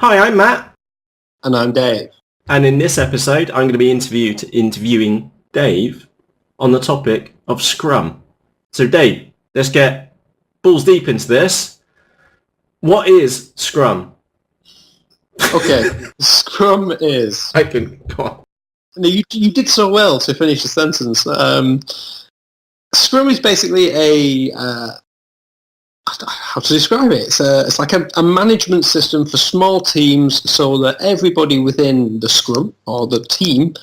Hi, I'm Matt. And I'm Dave. And in this episode, I'm going to be interviewing Dave on the topic of Scrum. So Dave, let's get balls deep into this. What is Scrum? Okay, Scrum is... I can go on. No, you did so well to finish the sentence. Scrum is basically how to describe it? It's like a management system for small teams so that everybody within the scrum or the team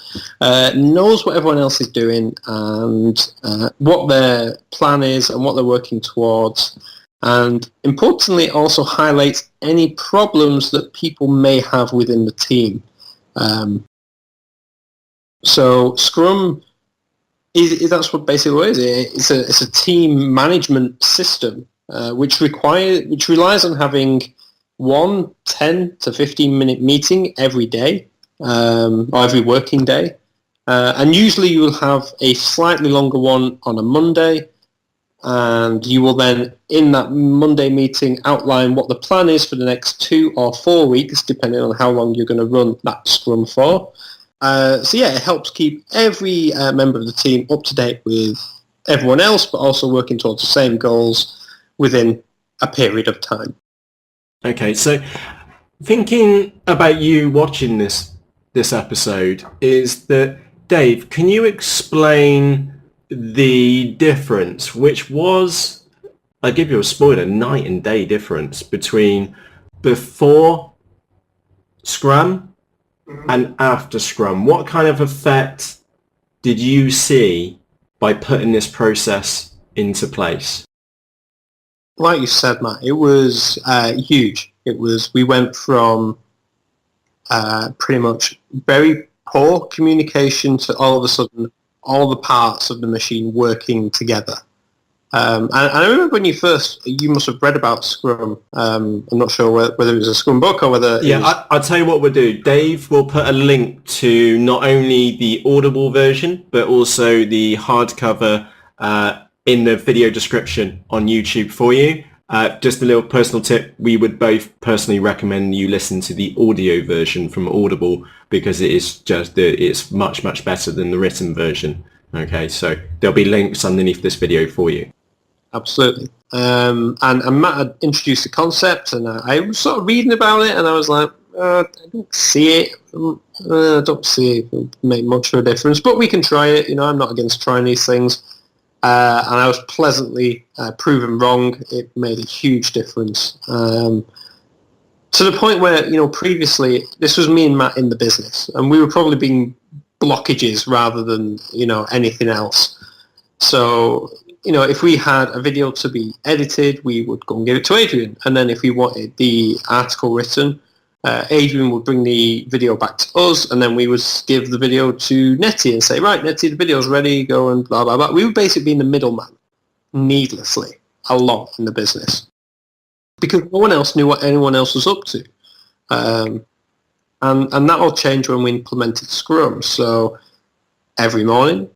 knows what everyone else is doing and what their plan is and what they're working towards. And importantly, also highlights any problems that people may have within the team. So Scrum that's what basically it is. It's a team management system which relies on having one 10 to 15 minute meeting every day or every working day, and usually you will have a slightly longer one on a Monday, and you will then in that Monday meeting outline what the plan is for the next 2 or 4 weeks depending on how long you're going to run that Scrum for. It helps keep every member of the team up to date with everyone else, but also working towards the same goals within a period of time. Okay, so thinking about you watching this episode is that, Dave, can you explain the difference, which was, I'll give you a spoiler, night and day difference between before Scrum and after Scrum? What kind of effect did you see by putting this process into place? Like you said, Matt, it was huge. We went from pretty much very poor communication to all of a sudden all the parts of the machine working together. And I remember when you must have read about Scrum. I'm not sure whether it was a Scrum book or whether... I'll tell you what we'll do. Dave will put a link to not only the Audible version, but also the hardcover in the video description on YouTube for you. Just a little personal tip, we would both personally recommend you listen to the audio version from Audible because it's much, much better than the written version. Okay, so there'll be links underneath this video for you. Absolutely. And Matt had introduced the concept, and I was sort of reading about it, and I was like, I don't see it. I don't see it will make much of a difference, but we can try it. I'm not against trying these things. And I was pleasantly proven wrong. It made a huge difference. To the point where, previously, this was me and Matt in the business, and we were probably being blockages rather than, anything else. So, if we had a video to be edited, we would go and give it to Adrian. And then if we wanted the article written, Adrian would bring the video back to us, and then we would give the video to Nettie and say, right, Nettie, the video's ready, go and blah, blah, blah. We would basically be in the middleman, needlessly, a lot in the business. Because no one else knew what anyone else was up to. And that all changed when we implemented Scrum. So every morning,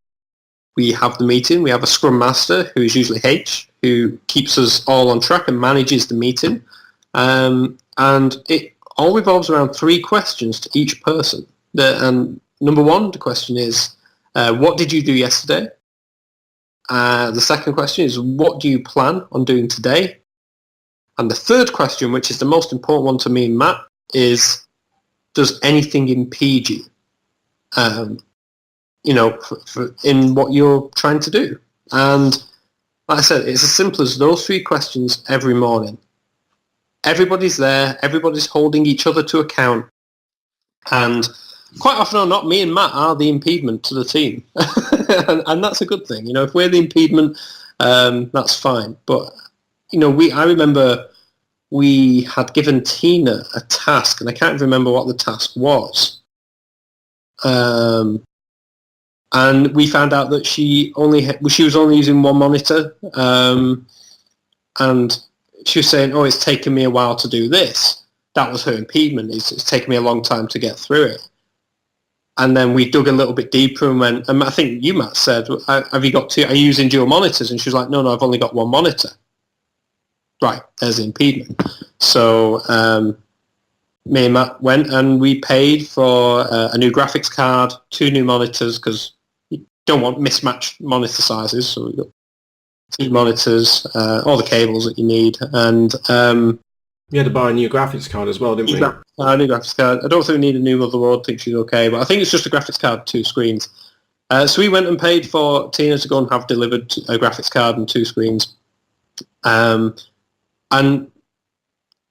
we have the meeting. We have a Scrum Master, who is usually H, who keeps us all on track and manages the meeting. And it all revolves around 3 questions to each person. Number 1, the question is, what did you do yesterday? The second question is, what do you plan on doing today? And the third question, which is the most important one to me and Matt, is, does anything impede you? In what you're trying to do. And like I said, it's as simple as those 3 questions every morning. Everybody's there, everybody's holding each other to account, and quite often or not, me and Matt are the impediment to the team. and that's a good thing. If we're the impediment, that's fine. But, I remember we had given Tina a task, and I can't remember what the task was. And we found out that she was only using one monitor, and she was saying, it's taken me a while to do this. That was her impediment. It's taken me a long time to get through it. And then we dug a little bit deeper and went, and I think you, Matt, said, are you using dual monitors? And she was like, no, I've only got one monitor. Right, there's the impediment. So me and Matt went and we paid for a new graphics card, 2 new monitors, because you don't want mismatched monitor sizes, so we got 2 monitors, all the cables that you need, and you had to buy a new graphics card as well, didn't we? A new graphics card. I don't think we need a new motherboard. I think she's okay, but I think it's just a graphics card, 2 screens. So we went and paid for Tina to go and have delivered a graphics card and 2 screens. And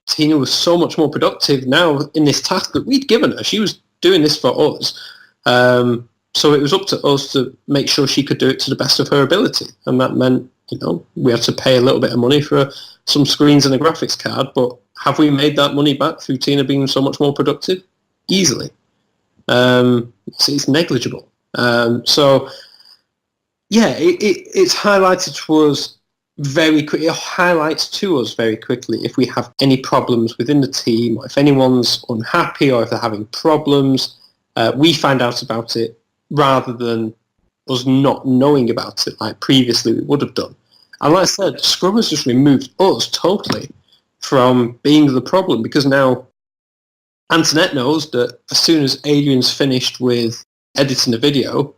Tina was so much more productive now in this task that we'd given her. She was doing this for us. So it was up to us to make sure she could do it to the best of her ability. And that meant, we had to pay a little bit of money for some screens and a graphics card, but have we made that money back through Tina being so much more productive? Easily. It's negligible. So, yeah, it's highlighted to us very quickly. It highlights to us very quickly if we have any problems within the team, or if anyone's unhappy, or if they're having problems. We find out about it rather than us not knowing about it like previously we would have done. And like I said, Scrum has just removed us totally from being the problem, because now Antoinette knows that as soon as Adrian's finished with editing the video,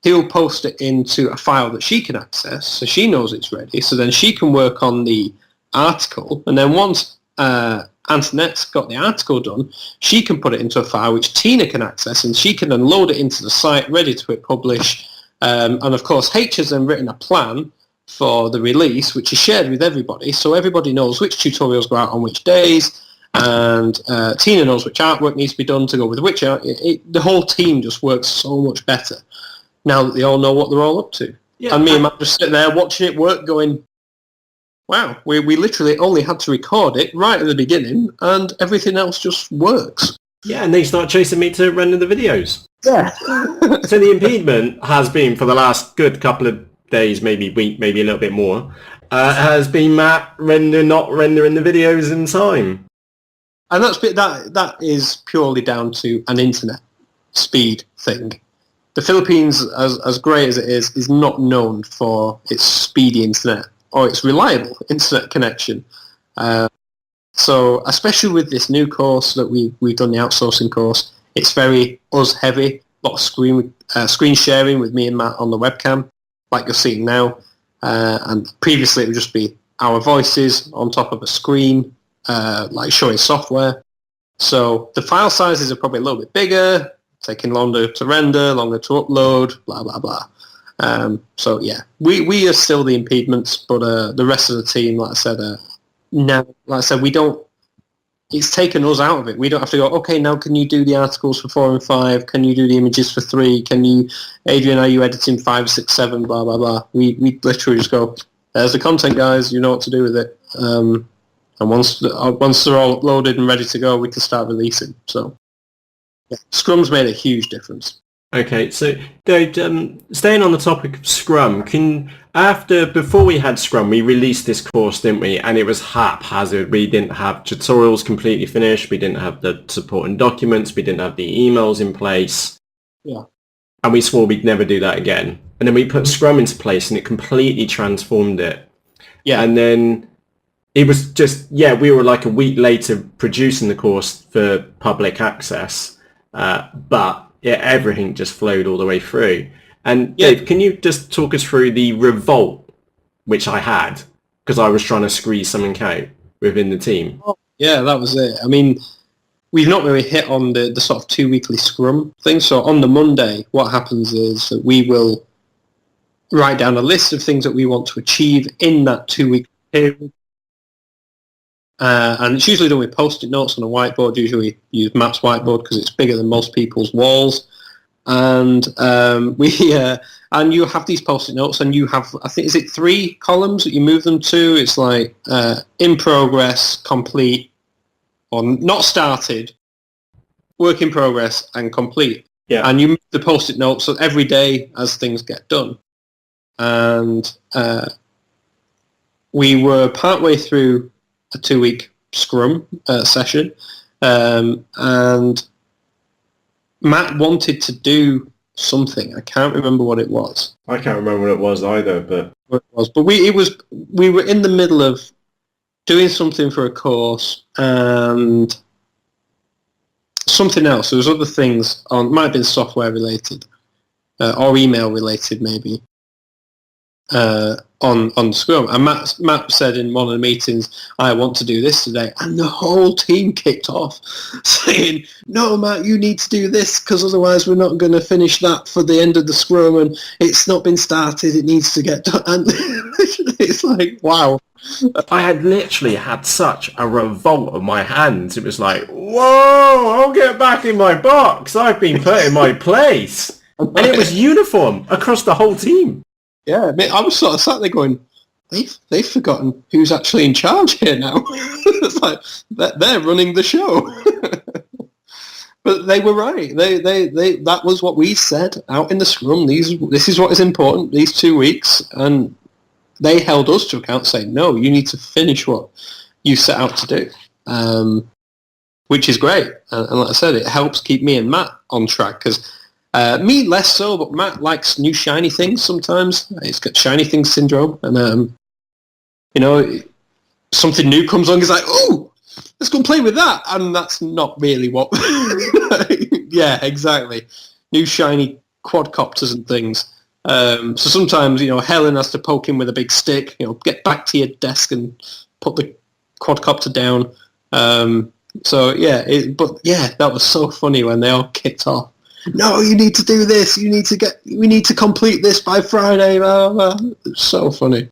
he'll post it into a file that she can access, so she knows it's ready, so then she can work on the article, and then once Antoinette's got the article done, she can put it into a file which Tina can access, and she can then load it into the site, ready to hit publish. And of course, H has then written a plan for the release, which is shared with everybody, so everybody knows which tutorials go out on which days, and Tina knows which artwork needs to be done to go with which art. The whole team just works so much better now that they all know what they're all up to. Yeah, and me and Matt just sit there watching it work going, wow, we literally only had to record it right at the beginning and everything else just works. Yeah, and they start chasing me to render the videos. Yeah. So the impediment has been, for the last good couple of days, maybe week, maybe a little bit more, has been Matt not rendering the videos in time. And that is purely down to an internet speed thing. The Philippines, as great as it is not known for its speedy internet or its reliable internet connection. So especially with this new course that we've done, the outsourcing course, it's very us heavy, a lot of screen sharing with me and Matt on the webcam, like you're seeing now. And previously it would just be our voices on top of a screen, like showing software. So the file sizes are probably a little bit bigger, taking longer to render, longer to upload, blah, blah, blah. So yeah, we are still the impediments, but the rest of the team, like I said, we don't, it's taken us out of it. We don't have to go, okay, now can you do the articles for 4 and 5? Can you do the images for 3? Can you, Adrian, are you editing 5, 6, 7, blah, blah, blah. We literally just go, there's the content, guys, you know what to do with it. And once they're all uploaded and ready to go, we can start releasing. So yeah, Scrum's made a huge difference. Okay, so Dave, staying on the topic of Scrum, before we had Scrum, we released this course, didn't we? And it was haphazard. We didn't have tutorials completely finished. We didn't have the supporting documents. We didn't have the emails in place. Yeah. And we swore we'd never do that again. And then we put Scrum into place, and it completely transformed it. Yeah. And then it was just, we were like a week later producing the course for public access, but everything just flowed all the way through. And Dave, can you just talk us through the revolt which I had because I was trying to squeeze something out within the team? Yeah, that was it. I mean, we've not really hit on the sort of 2 weekly Scrum thing. So on the Monday, what happens is that we will write down a list of things that we want to achieve in that 2-week period. And it's usually done with Post-it notes on a whiteboard. Usually use Matt's whiteboard because it's bigger than most people's walls. And and you have these Post-it notes, and you have, I think, is it 3 columns that you move them to? It's like in progress, complete, or not started, work in progress, and complete. Yeah. And you move the Post-it notes every day as things get done. And we were partway through a 2-week Scrum session, and Matt wanted to do something. I can't remember what it was. I can't remember what it was either, but we were in the middle of doing something for a course, and something else. There was other things on, might have been software related or email related maybe on Scrum. And Matt said in one of the meetings, I want to do this today. And the whole team kicked off saying, no, Matt, you need to do this because otherwise we're not going to finish that for the end of the Scrum and it's not been started. It needs to get done. And it's like, wow. I had literally had such a revolt of my hands. It was like, whoa, I'll get back in my box. I've been put in my place. And it was uniform across the whole team. Yeah, I mean, I was sort of sat there going, they've forgotten who's actually in charge here now. It's like, they're running the show. But they were right. They that was what we said out in the Scrum. This is what is important, these 2 weeks. And they held us to account saying, no, you need to finish what you set out to do, which is great. And like I said, it helps keep me and Matt on track because me less so, but Matt likes new shiny things sometimes. He's got shiny things syndrome. And, something new comes on, he's like, oh, let's go and play with that. And that's not really what... Yeah, exactly. New shiny quadcopters and things. So sometimes, Helen has to poke him with a big stick, get back to your desk and put the quadcopter down. That was so funny when they all kicked off. No, you need to do this. We need to complete this by Friday. Blah, blah, blah. It's so funny.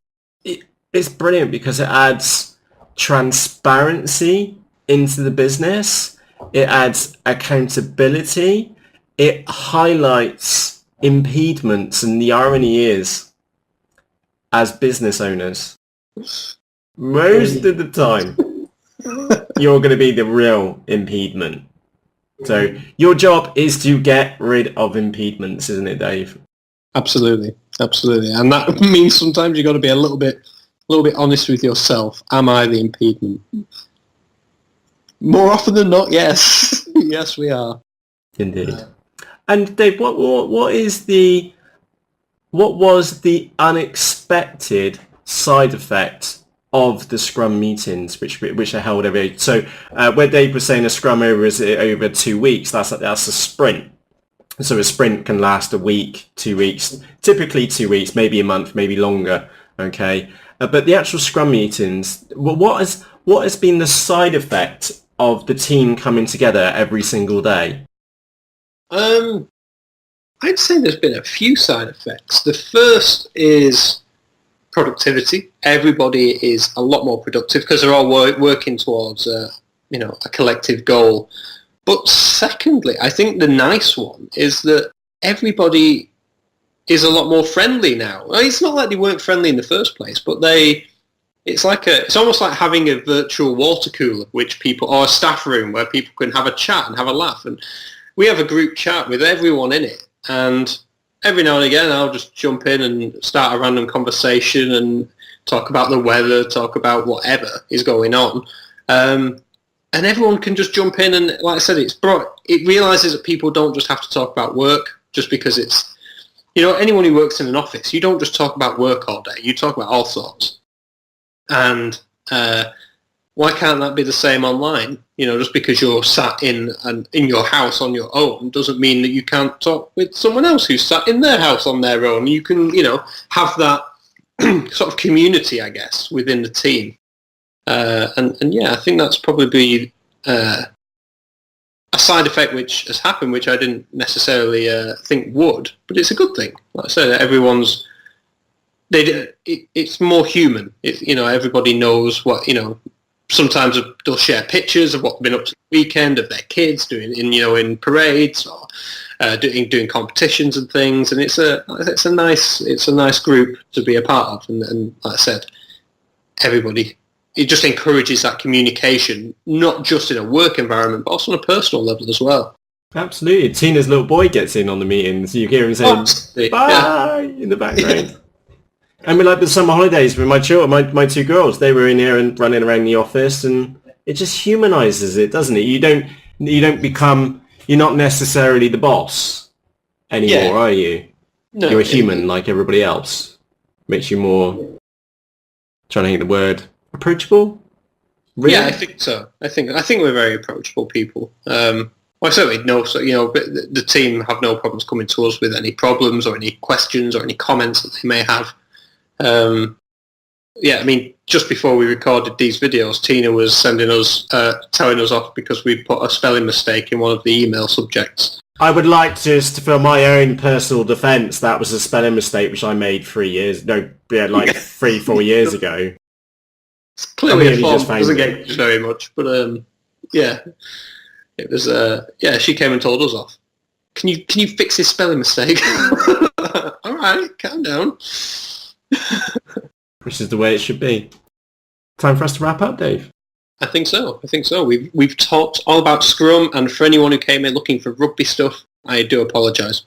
It's brilliant because it adds transparency into the business. It adds accountability. It highlights impediments, and the irony is, as business owners, most of the time, you're going to be the real impediment. So your job is to get rid of impediments, isn't it, Dave? Absolutely, and that means sometimes you've got to be a little bit honest with yourself. Am I the impediment? More often than not, yes. Yes, we are. Indeed. And Dave, what was the unexpected side effect of the Scrum meetings, which are held every? So where Dave was saying a Scrum over 2 weeks, that's a sprint. So a sprint can last a week, 2 weeks, typically 2 weeks, maybe a month, maybe longer. Okay, but the actual Scrum meetings, what has been the side effect of the team coming together every single day? I'd say there's been a few side effects. The first is productivity. Everybody is a lot more productive because they're all working towards a collective goal. But secondly, I think the nice one is that everybody is a lot more friendly now. Well, it's not like they weren't friendly in the first place, but it's almost like having a virtual water cooler, or a staff room where people can have a chat and have a laugh. And we have a group chat with everyone in it, and every now and again I'll just jump in and start a random conversation and talk about the weather, talk about whatever is going on. And everyone can just jump in, and like I said, it realises that people don't just have to talk about work just because it's, anyone who works in an office, you don't just talk about work all day, you talk about all sorts. And why can't that be the same online? Just because you're sat in your house on your own doesn't mean that you can't talk with someone else who's sat in their house on their own. You can, have that sort of community, I guess, within the team. And yeah, I think that's probably a side effect which has happened, which I didn't necessarily think would, but it's a good thing. Like I said, it's more human. Everybody knows what, sometimes they'll share pictures of what they've been up to the weekend, of their kids doing in parades or doing competitions and things. And it's a nice group to be a part of. And like I said, everybody, it just encourages that communication, not just in a work environment, but also on a personal level as well. Absolutely. Tina's little boy gets in on the meetings. You hear him saying, bye, in the background. I mean, like the summer holidays with my children, my two girls, they were in here and running around the office, and it just humanises it, doesn't it? You're not necessarily the boss anymore, are you? No, you're a human like everybody else. Makes you more, trying to think the word, approachable? Really? Yeah, I think so. I think we're very approachable people. Well, certainly no. So but the team have no problems coming to us with any problems or any questions or any comments that they may have. I mean, just before we recorded these videos, Tina was sending us, telling us off because we put a spelling mistake in one of the email subjects. I would like to, for my own personal defence, that was a spelling mistake which I made 4 years ago. It's clearly a form just that doesn't found get very much, but it was. She came and told us off. Can you fix this spelling mistake? All right, calm down. Which is the way it should be. Time for us to wrap up, Dave. I think so. We've talked all about Scrum, and for anyone who came in looking for rugby stuff, I do apologise.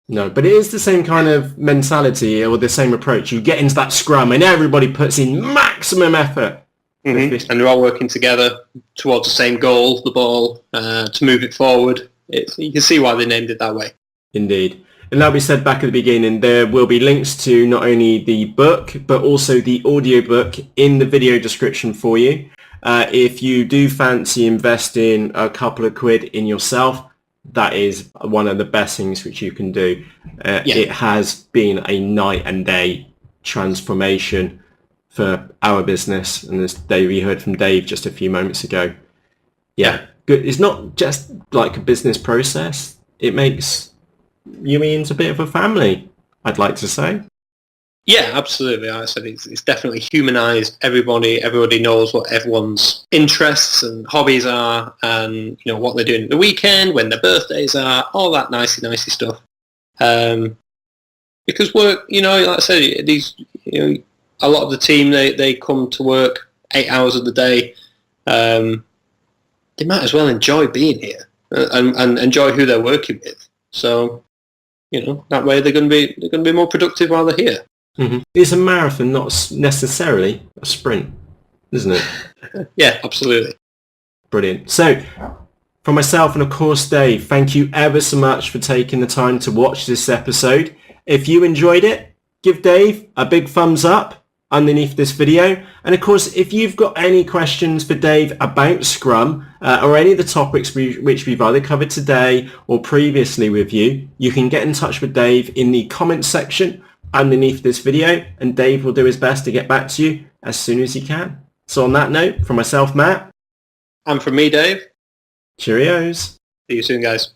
No, but it is the same kind of mentality or the same approach. You get into that Scrum and everybody puts in maximum effort. Mm-hmm. And they're all working together towards the same goal, the ball, to move it forward. You can see why they named it that way. Indeed. And like we said back at the beginning, there will be links to not only the book, but also the audiobook in the video description for you. If you do fancy investing a couple of quid in yourself, that is one of the best things which you can do. It has been a night and day transformation for our business, and as we heard from Dave just a few moments ago. Yeah, good. It's not just like a business process. It makes you into a bit of a family, I'd like to say. Yeah, absolutely. Like I said, it's definitely humanised everybody. Everybody knows what everyone's interests and hobbies are, and what they're doing at the weekend, when their birthdays are, all that nicey stuff. Because work, like I said, these, a lot of the team they come to work 8 hours of the day. They might as well enjoy being here and enjoy who they're working with. So, that way they're going to be more productive while they're here. Mm-hmm. It's a marathon, not necessarily a sprint, isn't it? Yeah, absolutely. Brilliant. So, for myself and of course Dave, thank you ever so much for taking the time to watch this episode. If you enjoyed it, give Dave a big thumbs up underneath this video. And of course, if you've got any questions for Dave about Scrum or any of the topics which we've either covered today or previously with you, you can get in touch with Dave in the comments section underneath this video, and Dave will do his best to get back to you as soon as he can. So on that note, from myself, Matt. And from me, Dave. Cheerios. See you soon, guys.